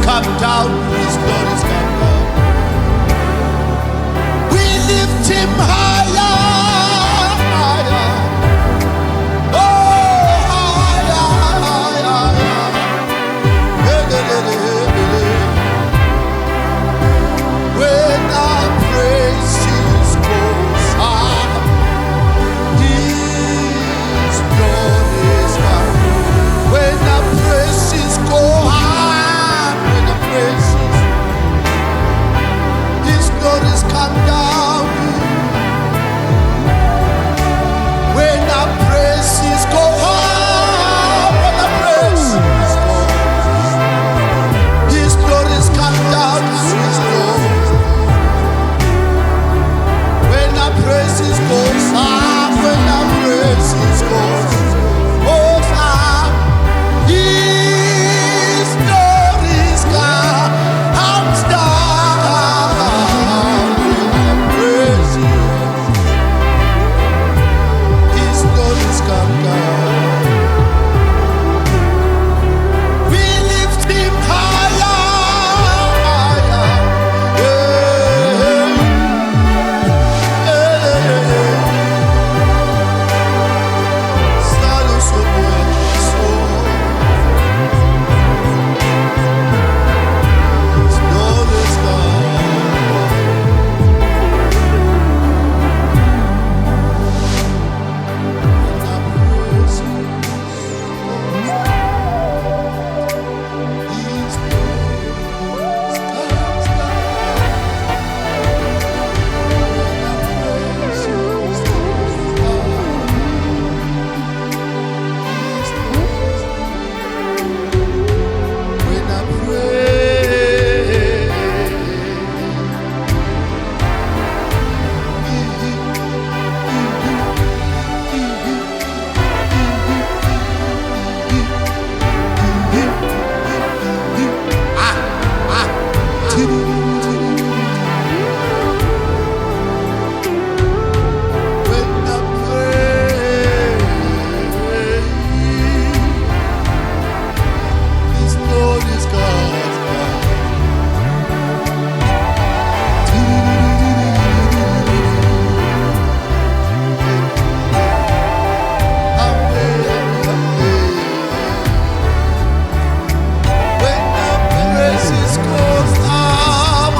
come down. His glories come down. We lift him higher, higher. Oh, higher, higher, higher. When our praises goes up, His glories come. When our praises go up, when our praises, His glories come down. When our praises go up, when our praises go up, His glories come down. His glories. When our praises goes up, when our praises goes up, His glories comes down. When our praises, His glories come down. We lift him higher, higher. Stalo sobre el sol. His glories when I His glories comes down. When our praises goes up,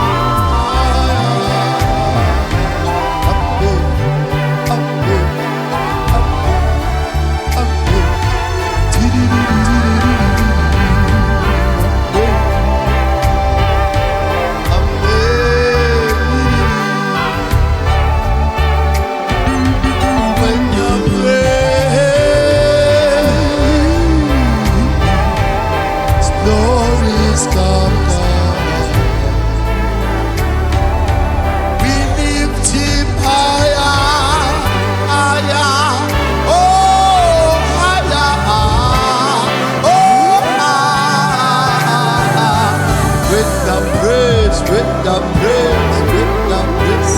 when your praise, glories come down. We lift him higher, higher. Oh, higher, oh, higher. With the praise, with the praise, with the praise.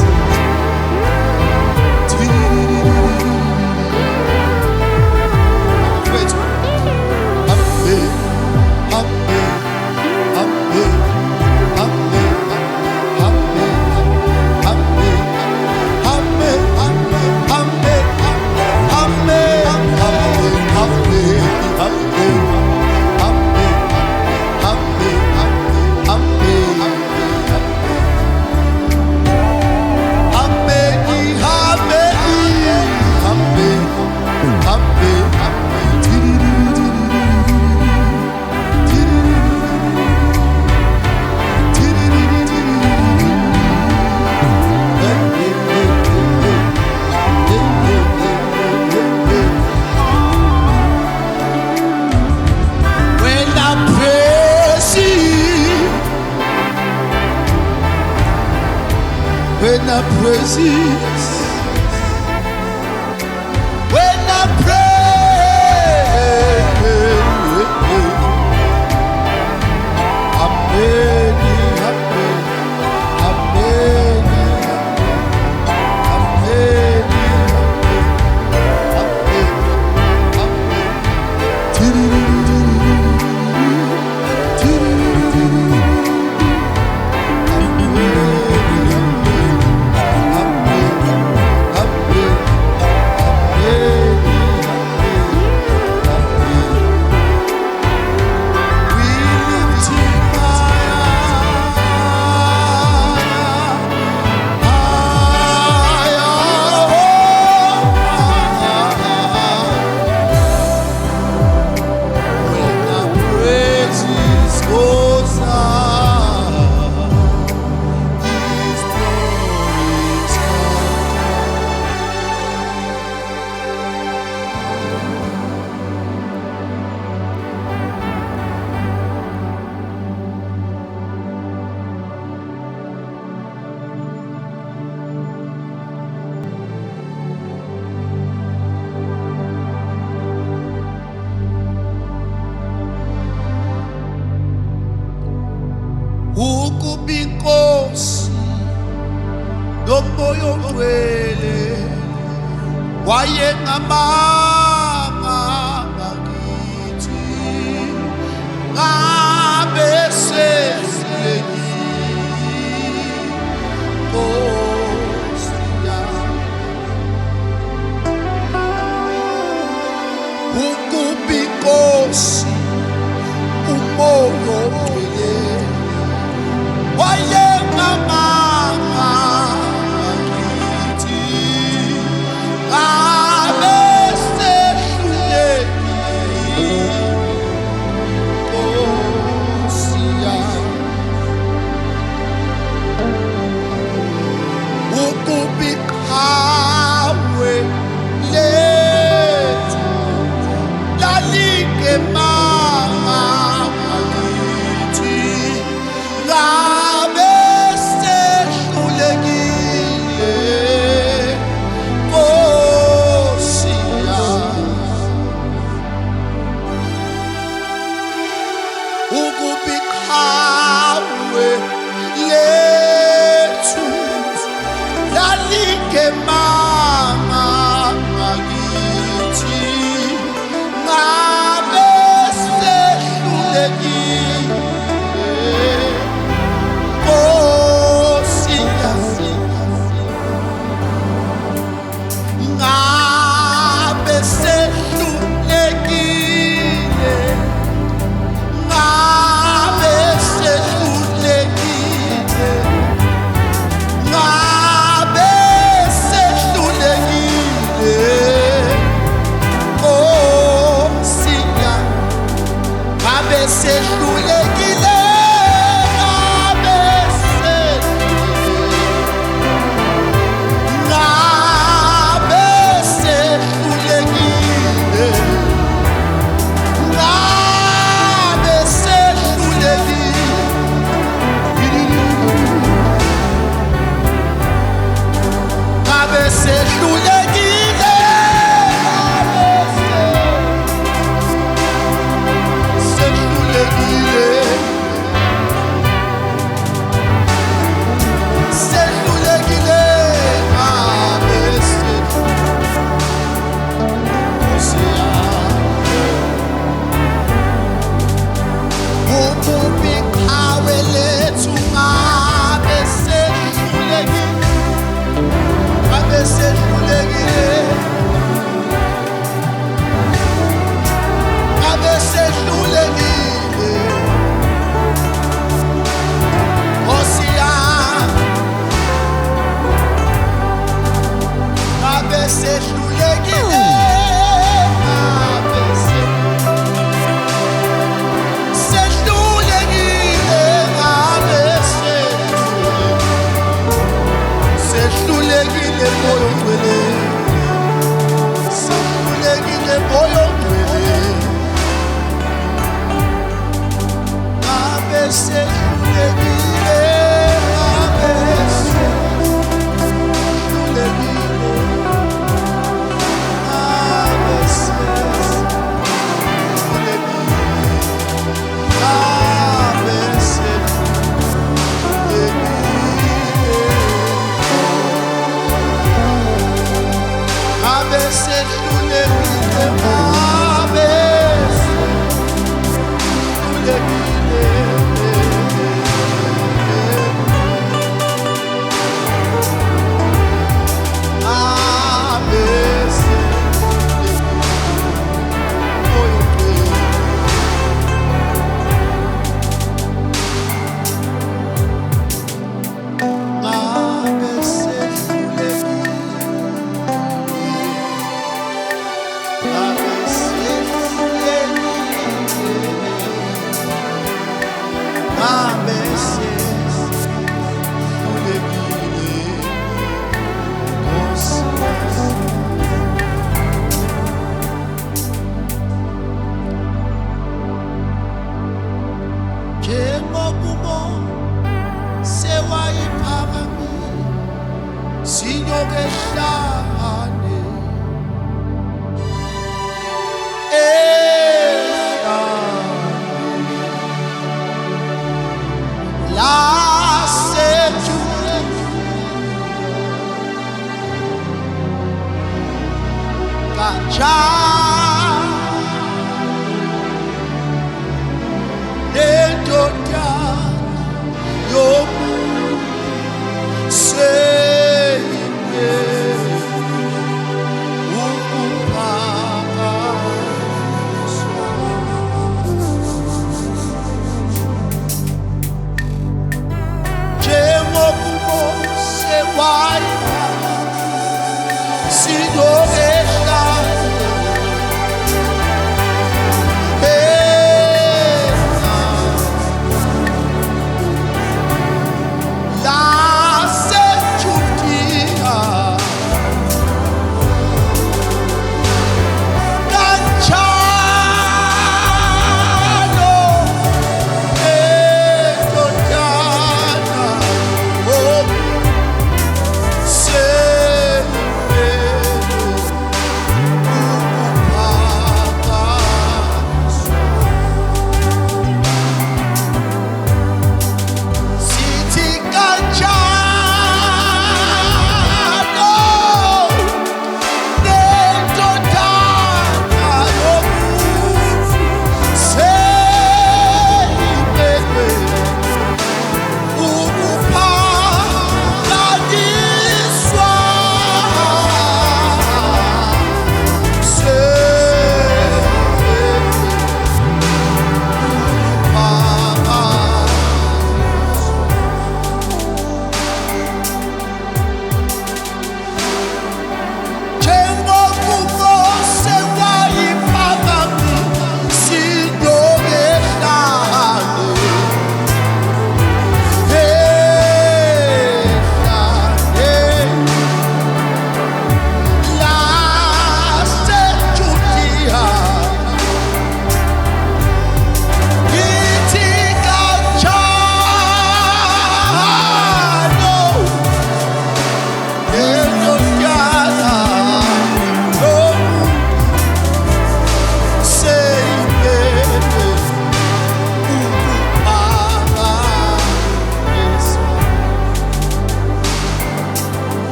When I praises, when I pray, amen, amen, amen, amen, amen, amen. wayengamanga ngakithi ngabe sehlulekile Nkosi yami ukubi Nkosi umoya ophelele wayengamanga ngakithi ngabe sehlulekile Nkosi yami ukubi qhawe lethu lalingemanga ngakithi ngabe sehlulekile Nkosi yami ukubi qhawe lethu lalingemanga ngakithi ngabe sehlulekile Nkosi yami ngabe sehlulekile ngabe sehlulekile ngabe sehlulekile Nkosi yami ngabe sehlulekile ngabe sehlulekile ngabe sehlulekile ngabe sehlulekile sehlulekile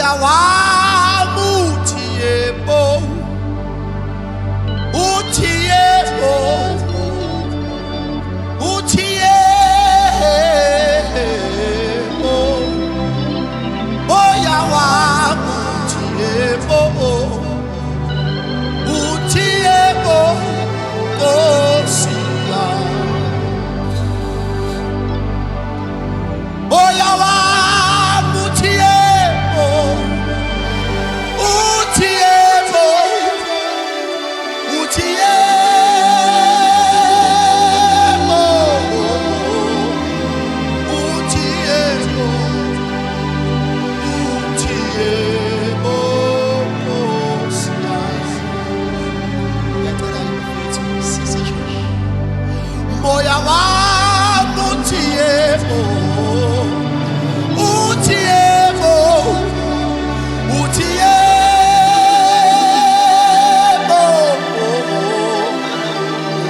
Moya wa mutiebo, utiebo, utiebo. Moya wa mutiebo, utiebo, osia. Moya wa mutiebo, utiebo, utiebo, utiebo, utiebo, osia. Moya wa mutiebo, utiebo, utiebo,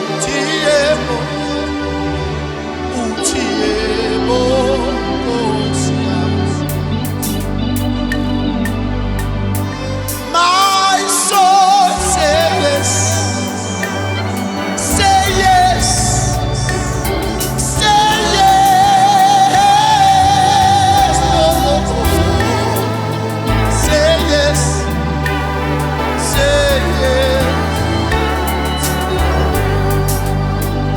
utiebo, utiebo, osia. My soul say yes, say yes, say yes, oh, say yes, say yes.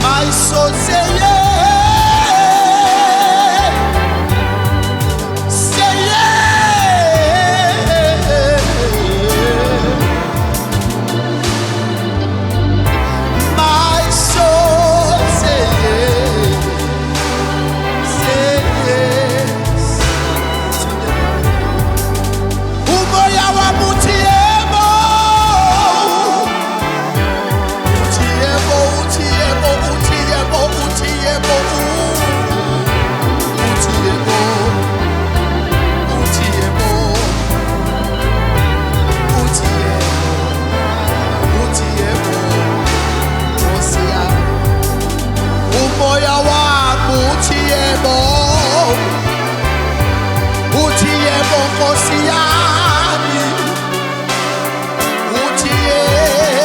My soul say yes, say yes. My soul say yes, say yes. Umoya wa mutiebo, utiebo, utiebo, utiebo, utiebo, utiebo, utiebo, utiebo, osia. Umoya wa mutiebo, utiebo, kosiani, utiebo,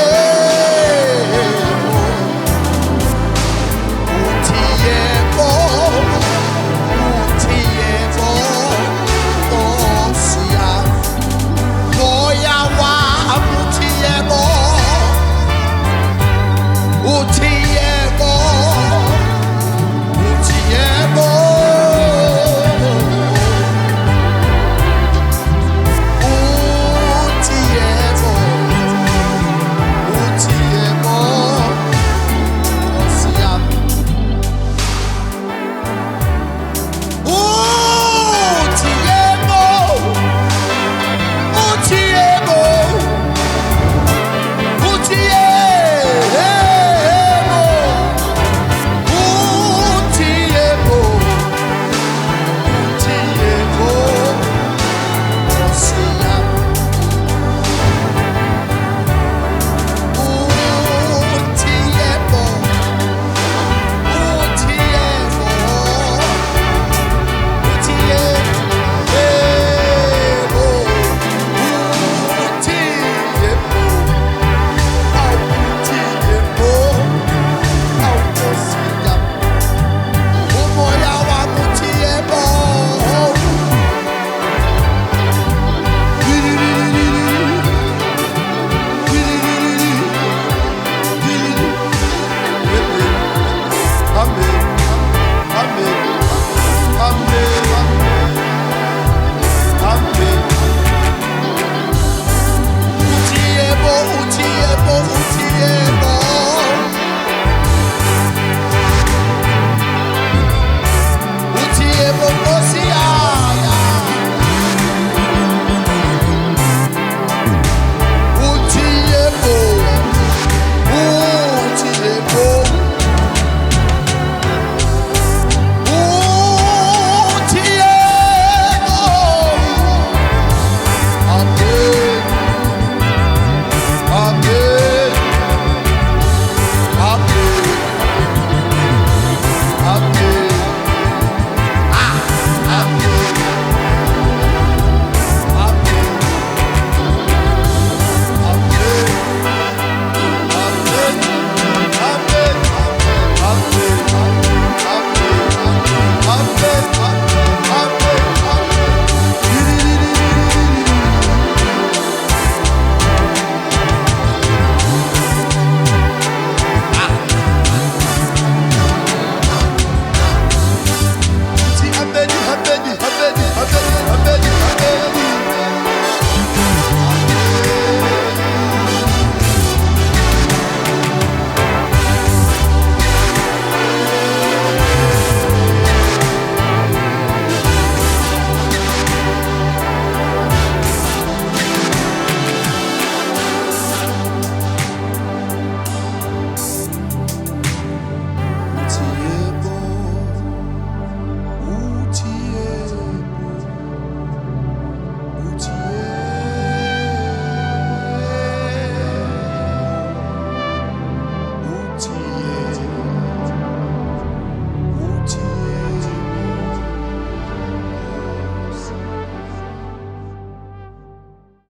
utiebo, utiebo, osia. Moya wa mutiebo, utiebo, utiebo. Abedi